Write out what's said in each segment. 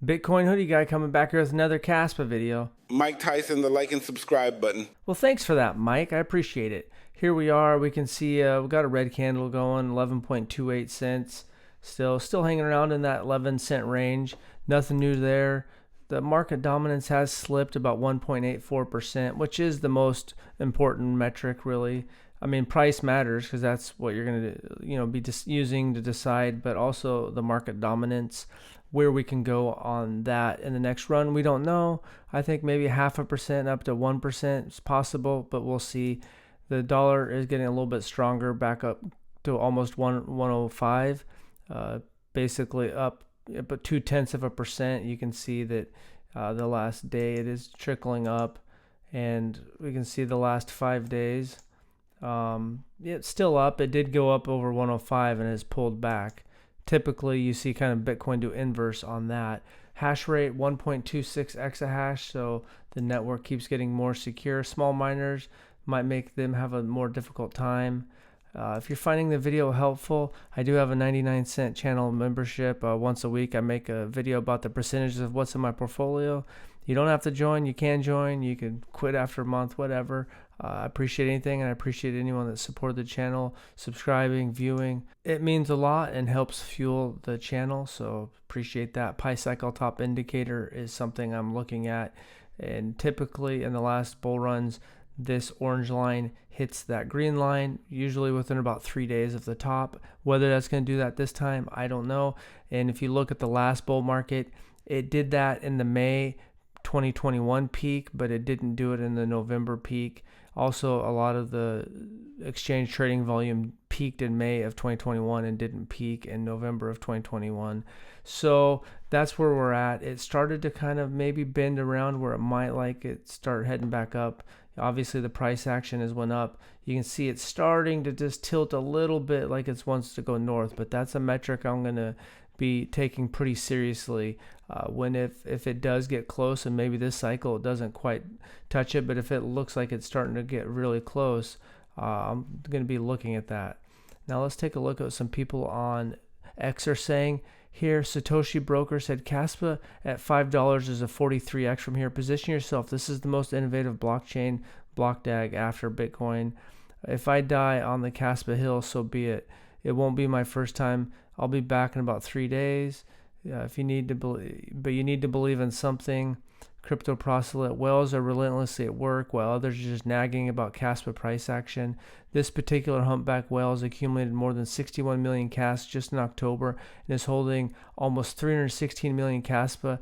Bitcoin hoodie guy coming back here with another Kaspa video. Mike Tyson, the like and subscribe button. Well, thanks for that, Mike. I appreciate it. Here we are. We can see we got a red candle going, 11.28 cents. Still hanging around in that 11-cent range. Nothing new there. The market dominance has slipped about 1.84%, which is the most important metric, really. I mean, price matters because that's what you're going to, be using to decide, but also the market dominance, where we can go on that in the next run, we don't know. I think maybe 0.5% up to 1% is possible, but we'll see. The dollar is getting a little bit stronger, back up to almost 105, basically up but 0.2%. You can see that the last day it is trickling up, and we can see the last 5 days. It's still up. It did go up over 105 and has pulled back. Typically, you see kind of Bitcoin do inverse on that. Hash rate 1.26 exahash, so the network keeps getting more secure. Small miners might make them have a more difficult time. If you're finding the video helpful, I do have a 99-cent channel membership. Once a week, I make a video about the percentages of what's in my portfolio. You don't have to join. You can join. You can quit after a month, whatever. I appreciate anything, and I appreciate anyone that supported the channel, subscribing, viewing. It means a lot and helps fuel the channel, so appreciate that. Pi cycle top indicator is something I'm looking at, and typically in the last bull runs, this orange line hits that green line, usually within about 3 days of the top. Whether that's going to do that this time, I don't know. And if you look at the last bull market, it did that in the May 2021 peak, but it didn't do it in the November peak. Also, a lot of the exchange trading volume peaked in May of 2021 and didn't peak in November of 2021. So that's where we're at. It started to kind of maybe bend around where it might like it start heading back up. Obviously, the price action has went up. You can see it's starting to just tilt a little bit like it wants to go north, but that's a metric I'm going to be taking pretty seriously when if it does get close, and maybe this cycle it doesn't quite touch it, but if it looks like it's starting to get really close, I'm going to be looking at that. Now let's take a look at what some people on X are saying. Here, Satoshi Broker said Kaspa at $5 is a 43x from here. Position yourself. This is the most innovative blockchain, BlockDAG, after Bitcoin. If I die on the Kaspa hill, so be it. It won't be my first time. I'll be back in about 3 days. If you need to believe, but you need to believe in something. Crypto proselyte whales are relentlessly at work while others are just nagging about Kaspa price action. This particular humpback whale has accumulated more than 61 million Kas just in October and is holding almost 316 million Kaspa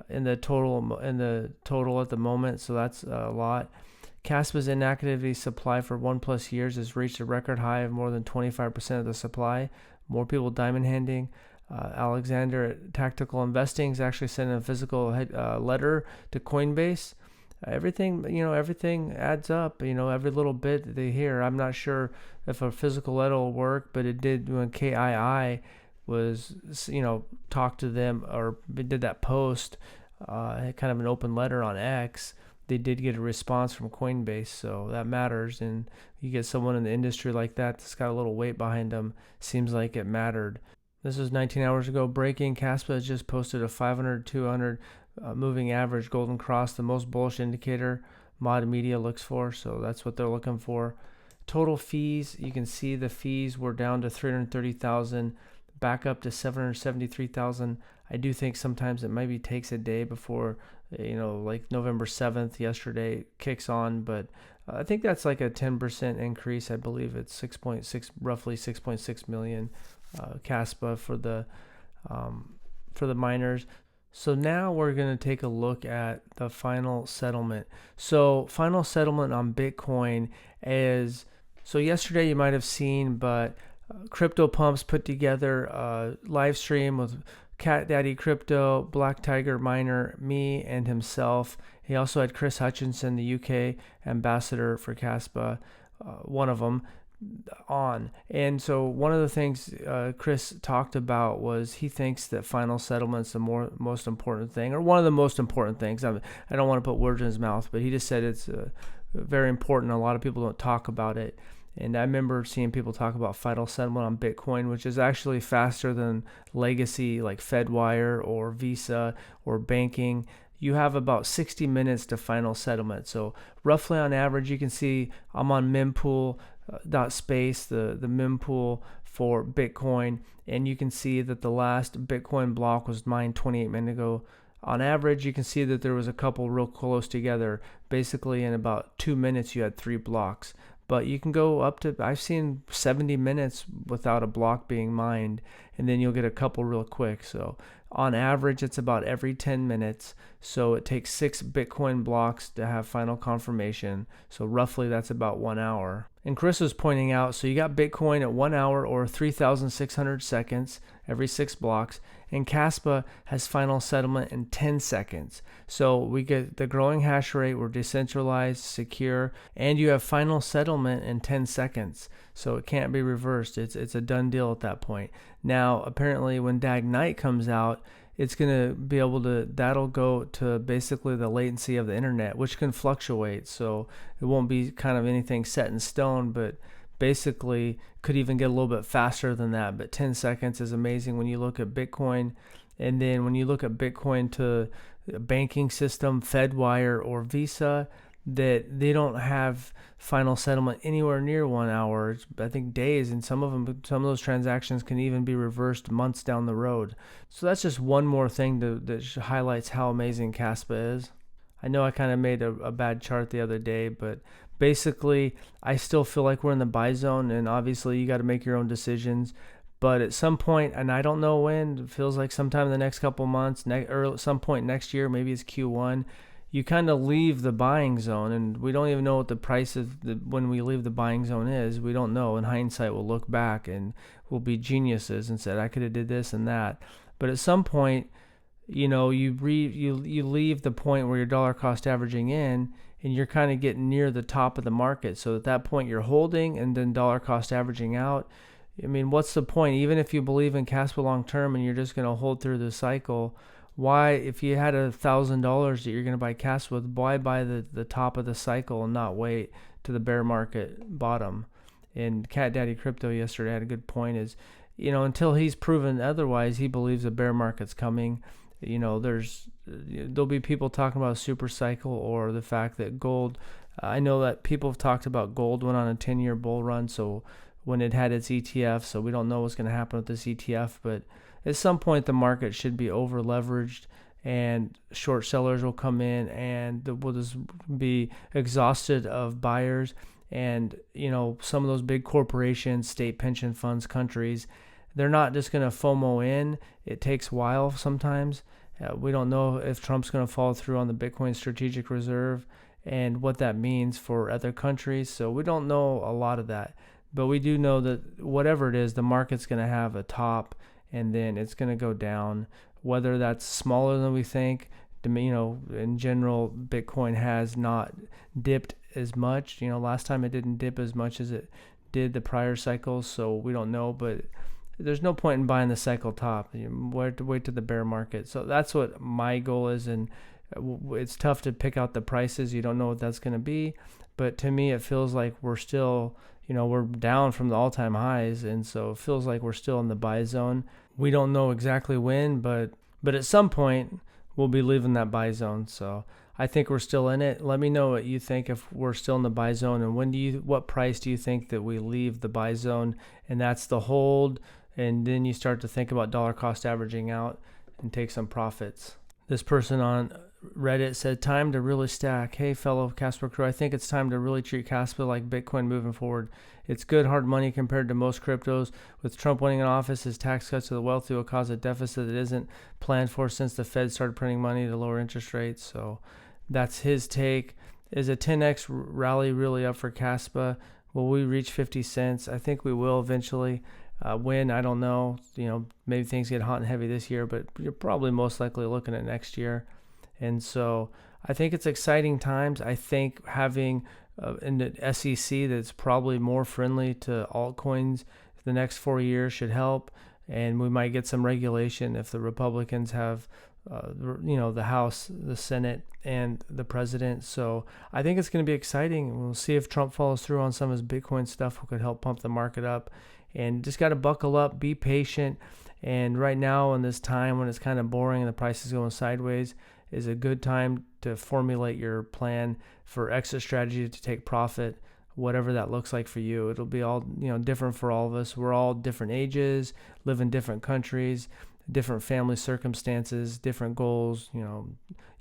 in the total at the moment. So that's a lot. Kaspa's inactivity supply for 1+ years has reached a record high of more than 25% of the supply. More people diamond handing. Alexander at Tactical Investing is actually sending a physical letter to Coinbase. Everything adds up. Every little bit they hear. I'm not sure if a physical letter will work, but it did when KII was, talked to them or did that post, kind of an open letter on X. They did get a response from Coinbase, so that matters. And you get someone in the industry like that that's got a little weight behind them, seems like it mattered. This was 19 hours ago. Breaking. Kaspa has just posted a 500-200 moving average golden cross, the most bullish indicator Mod Media looks for. So that's what they're looking for. Total fees. You can see the fees were down to 330,000, back up to 773,000. I do think sometimes it maybe takes a day before, like November 7th, yesterday, kicks on, but I think that's like a 10% increase. I believe it's roughly 6.6 million Kaspa for the miners. So now we're going to take a look at the final settlement. So final settlement on Bitcoin is, so yesterday you might have seen, but Crypto Pumps put together a live stream with Cat Daddy Crypto, Black Tiger Miner, me, and himself. He also had Chris Hutchinson, the UK ambassador for Kaspa, one of them, on. And so one of the things Chris talked about was he thinks that final settlement's the most important thing, or one of the most important things. I don't want to put words in his mouth, but he just said it's very important. A lot of people don't talk about it. And I remember seeing people talk about final settlement on Bitcoin, which is actually faster than legacy like FedWire or Visa or banking. You have about 60 minutes to final settlement. So roughly on average, you can see I'm on mempool.space, the mempool for Bitcoin, and you can see that the last Bitcoin block was mined 28 minutes ago. On average, you can see that there was a couple real close together. Basically, in about 2 minutes, you had 3 blocks. But you can go up to, I've seen 70 minutes without a block being mined, and then you'll get a couple real quick. So on average, it's about every 10 minutes. So it takes 6 Bitcoin blocks to have final confirmation. So roughly that's about 1 hour. And Chris was pointing out, so you got Bitcoin at 1 hour or 3,600 seconds every 6 blocks, and Kaspa has final settlement in 10 seconds. So we get the growing hash rate, we're decentralized, secure, and you have final settlement in 10 seconds. So it can't be reversed. It's a done deal at that point. Now, apparently when DAG Knight comes out, it's going to be able to, that'll go to basically the latency of the internet, which can fluctuate. So it won't be kind of anything set in stone, but basically could even get a little bit faster than that. But 10 seconds is amazing when you look at Bitcoin. And then when you look at Bitcoin to a banking system, FedWire or Visa, that they don't have final settlement anywhere near 1 hour. I think days, and some of those transactions can even be reversed months down the road. So that's just one more thing that highlights how amazing Kaspa is. I know I kind of made a bad chart the other day, but basically I still feel like we're in the buy zone, and obviously you got to make your own decisions. But at some point, and I don't know when, it feels like sometime in the next couple months, or at some point next year, maybe it's Q1, you kind of leave the buying zone, and we don't even know what the price of when we leave the buying zone is. We don't know. In hindsight, we'll look back and we'll be geniuses and said, I could have did this and that. But at some point, you leave the point where you're dollar cost averaging in, and you're kind of getting near the top of the market. So at that point, you're holding and then dollar cost averaging out. I mean, what's the point? Even if you believe in Kaspa long term and you're just going to hold through the cycle, why, if you had $1,000 that you're going to buy Kaspa with, why buy the top of the cycle and not wait to the bear market bottom? And Cat Daddy Crypto yesterday had a good point, is, until he's proven otherwise, he believes a bear market's coming. There'll be people talking about a super cycle, or the fact that gold, I know that people have talked about gold went on a 10-year bull run, so when it had its ETF, so we don't know what's going to happen with this ETF, but at some point the market should be over leveraged, and short sellers will come in, and we'll just be exhausted of buyers. And some of those big corporations, state pension funds, countries, they're not just going to FOMO in. It takes a while sometimes. We don't know if Trump's going to follow through on the Bitcoin strategic reserve and what that means for other countries. So we don't know a lot of that. But we do know that whatever it is, the market's going to have a top, and then it's going to go down. Whether that's smaller than we think, in general, Bitcoin has not dipped as much. Last time it didn't dip as much as it did the prior cycles, so we don't know. But there's no point in buying the cycle top. Wait to the bear market. So that's what my goal is, and it's tough to pick out the prices. You don't know what that's going to be. But to me, it feels like we're still, we're down from the all-time highs, and so it feels like we're still in the buy zone. We don't know exactly when, but at some point we'll be leaving that buy zone. So I think we're still in it. Let me know what you think, if we're still in the buy zone, and what price do you think that we leave the buy zone, and that's the hold, and then you start to think about dollar cost averaging out and take some profits. This person on Reddit said, time to really stack. Hey, fellow Kaspa crew, I think it's time to really treat Kaspa like Bitcoin moving forward. It's good hard money compared to most cryptos. With Trump winning in office, his tax cuts to the wealthy will cause a deficit that isn't planned for since the Fed started printing money to lower interest rates. So that's his take. Is a 10x rally really up for Kaspa? Will we reach 50 cents? I think we will eventually. When, I don't know. Maybe things get hot and heavy this year, but you're probably most likely looking at next year. And so I think it's exciting times. I think having in the SEC that's probably more friendly to altcoins the next 4 years should help. And we might get some regulation if the Republicans have the House, the Senate, and the president. So I think it's going to be exciting. We'll see if Trump follows through on some of his Bitcoin stuff, who could help pump the market up. And just got to buckle up, be patient. And right now, in this time when it's kind of boring and the price is going sideways, is a good time to formulate your plan for exit strategy to take profit, whatever that looks like for you. It'll be all different for all of us. We're all different ages, live in different countries, different family circumstances, different goals,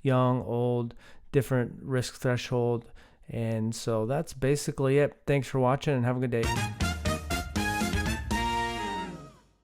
young, old, different risk threshold. And so that's basically it. Thanks for watching and have a good day.